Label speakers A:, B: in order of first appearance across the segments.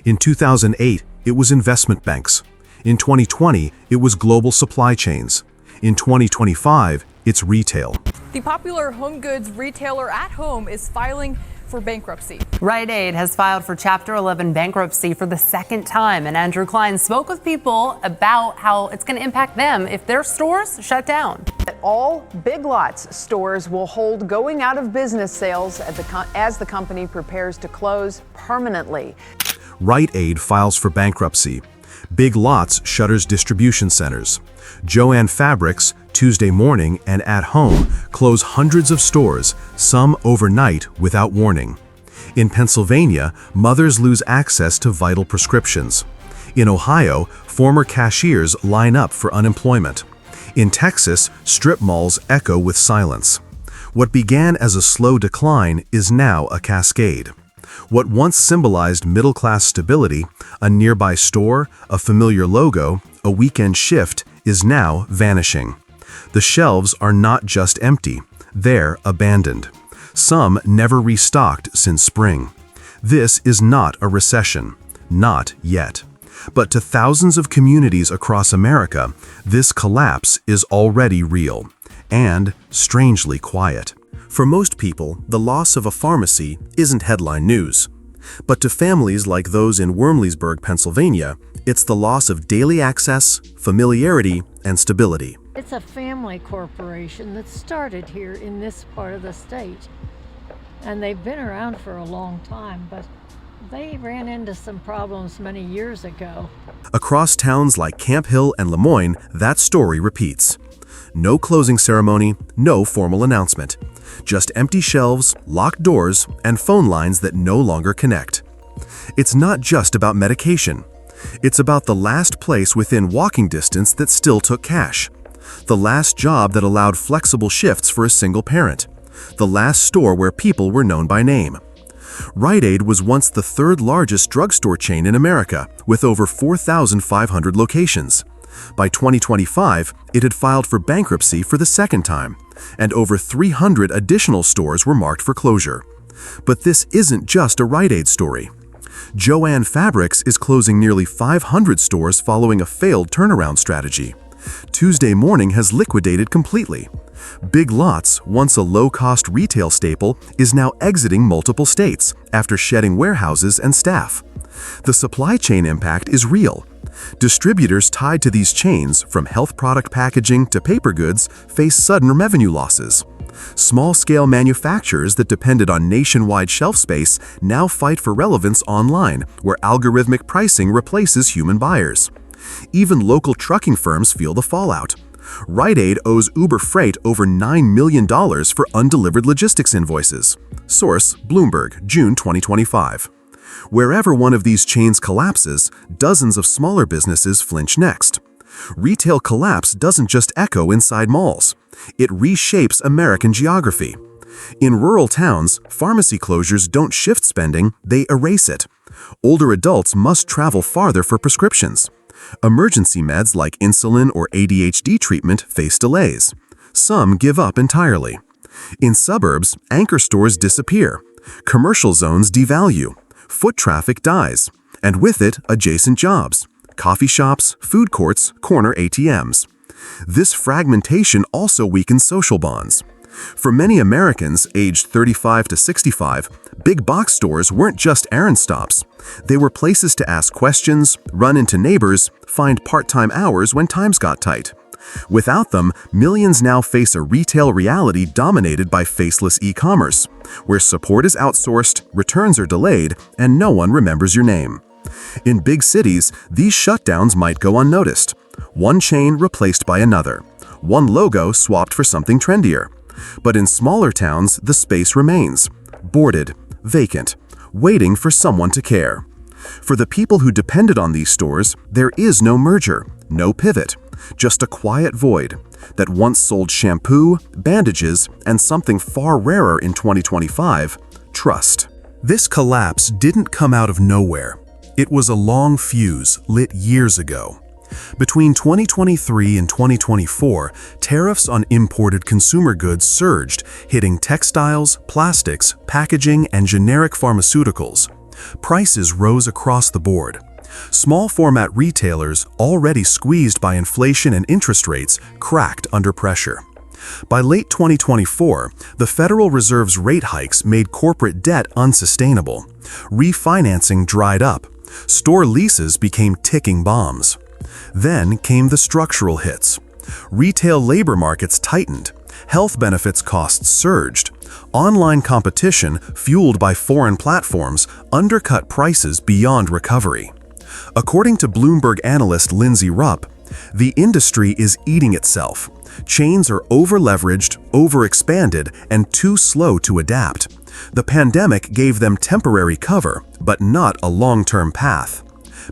A: In 2008, it was investment banks. In 2020, it was global supply chains. In 2025, it's retail.
B: The popular home goods retailer At Home is filing for bankruptcy.
C: Rite Aid has filed for Chapter 11 bankruptcy for the second time, and Andrew Klein spoke with people about how it's going to impact them if their stores shut down.
D: All Big Lots stores will hold going out of business sales as the company prepares to close permanently.
A: Rite Aid files for bankruptcy. Big Lots shutters distribution centers. Jo-Ann Fabrics, Tuesday Morning, and At Home close hundreds of stores, some overnight without warning. In Pennsylvania, mothers lose access to vital prescriptions. In Ohio, former cashiers line up for unemployment. In Texas, strip malls echo with silence. What began as a slow decline is now a cascade. What once symbolized middle-class stability, a nearby store, a familiar logo, a weekend shift, is now vanishing. The shelves are not just empty, they're abandoned. Some never restocked since spring. This is not a recession, not yet. But to thousands of communities across America, this collapse is already real and strangely quiet. For most people, the loss of a pharmacy isn't headline news. But to families like those in Wormleysburg, Pennsylvania, it's the loss of daily access, familiarity, and stability.
E: It's a family corporation that started here in this part of the state. And they've been around for a long time, but they ran into some problems many years ago.
A: Across towns like Camp Hill and Lemoyne, that story repeats. No closing ceremony, no formal announcement. Just empty shelves, locked doors, and phone lines that no longer connect. It's not just about medication. It's about the last place within walking distance that still took cash. The last job that allowed flexible shifts for a single parent. The last store where people were known by name. Rite Aid was once the third largest drugstore chain in America, with over 4,500 locations. By 2025, it had filed for bankruptcy for the second time, and over 300 additional stores were marked for closure. But this isn't just a Rite Aid story. Jo-Ann Fabrics is closing nearly 500 stores following a failed turnaround strategy. Tuesday Morning has liquidated completely. Big Lots, once a low-cost retail staple, is now exiting multiple states after shedding warehouses and staff. The supply chain impact is real. Distributors tied to these chains, from health product packaging to paper goods, face sudden revenue losses. Small-scale manufacturers that depended on nationwide shelf space now fight for relevance online, where algorithmic pricing replaces human buyers. Even local trucking firms feel the fallout. Rite Aid owes Uber Freight over $9 million for undelivered logistics invoices. Source: Bloomberg, June 2025. Wherever one of these chains collapses, dozens of smaller businesses flinch next. Retail collapse doesn't just echo inside malls. It reshapes American geography. In rural towns, pharmacy closures don't shift spending, they erase it. Older adults must travel farther for prescriptions. Emergency meds like insulin or ADHD treatment face delays. Some give up entirely. In suburbs, anchor stores disappear. Commercial zones devalue. Foot traffic dies, and with it, adjacent jobs. Coffee shops, food courts, corner ATMs. This fragmentation also weakens social bonds. For many Americans aged 35 to 65, big box stores weren't just errand stops. They were places to ask questions, run into neighbors, find part-time hours when times got tight. Without them, millions now face a retail reality dominated by faceless e-commerce, where support is outsourced, returns are delayed, and no one remembers your name. In big cities, these shutdowns might go unnoticed. One chain replaced by another. One logo swapped for something trendier. But in smaller towns, the space remains, boarded, vacant, waiting for someone to care. For the people who depended on these stores, there is no merger, no pivot, just a quiet void that once sold shampoo, bandages, and something far rarer in 2025, trust. This collapse didn't come out of nowhere. It was a long fuse lit years ago. Between 2023 and 2024, tariffs on imported consumer goods surged, hitting textiles, plastics, packaging, and generic pharmaceuticals. Prices rose across the board. Small format retailers, already squeezed by inflation and interest rates, cracked under pressure. By late 2024, the Federal Reserve's rate hikes made corporate debt unsustainable. Refinancing dried up. Store leases became ticking bombs. Then came the structural hits. Retail labor markets tightened. Health benefits costs surged. Online competition, fueled by foreign platforms, undercut prices beyond recovery. According to Bloomberg analyst Lindsay Rupp, the industry is eating itself. Chains are over-leveraged, overexpanded, and too slow to adapt. The pandemic gave them temporary cover, but not a long-term path.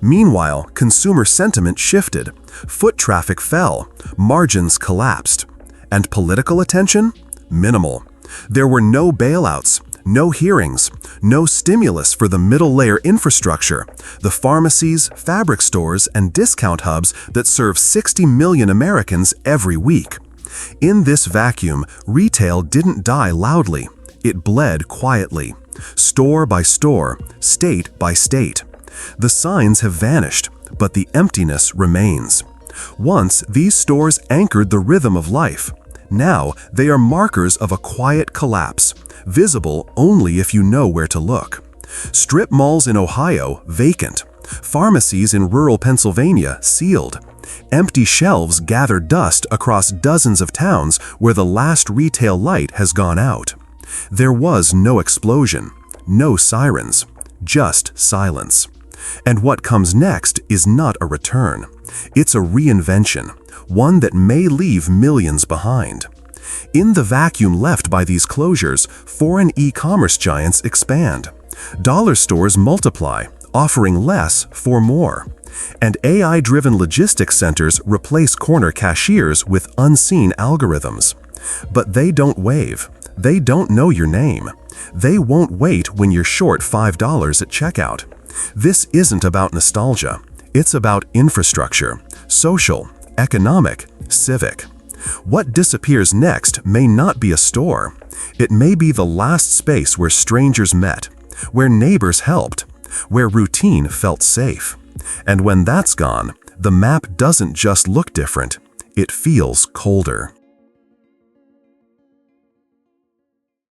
A: Meanwhile, consumer sentiment shifted. Foot traffic fell. Margins collapsed. And political attention? Minimal. There were no bailouts, no hearings, no stimulus for the middle-layer infrastructure, the pharmacies, fabric stores, and discount hubs that serve 60 million Americans every week. In this vacuum, retail didn't die loudly. It bled quietly, store by store, state by state. The signs have vanished, but the emptiness remains. Once, these stores anchored the rhythm of life. Now, they are markers of a quiet collapse, visible only if you know where to look. Strip malls in Ohio, vacant. Pharmacies in rural Pennsylvania, sealed. Empty shelves gather dust across dozens of towns where the last retail light has gone out. There was no explosion, no sirens, just silence. And what comes next is not a return. It's a reinvention, one that may leave millions behind. In the vacuum left by these closures, foreign e-commerce giants expand. Dollar stores multiply, offering less for more. And AI-driven logistics centers replace corner cashiers with unseen algorithms. But they don't wave. They don't know your name. They won't wait when you're short $5 at checkout. This isn't about nostalgia. It's about infrastructure, social, economic, civic. What disappears next may not be a store. It may be the last space where strangers met, where neighbors helped, where routine felt safe. And when that's gone, the map doesn't just look different, it feels colder.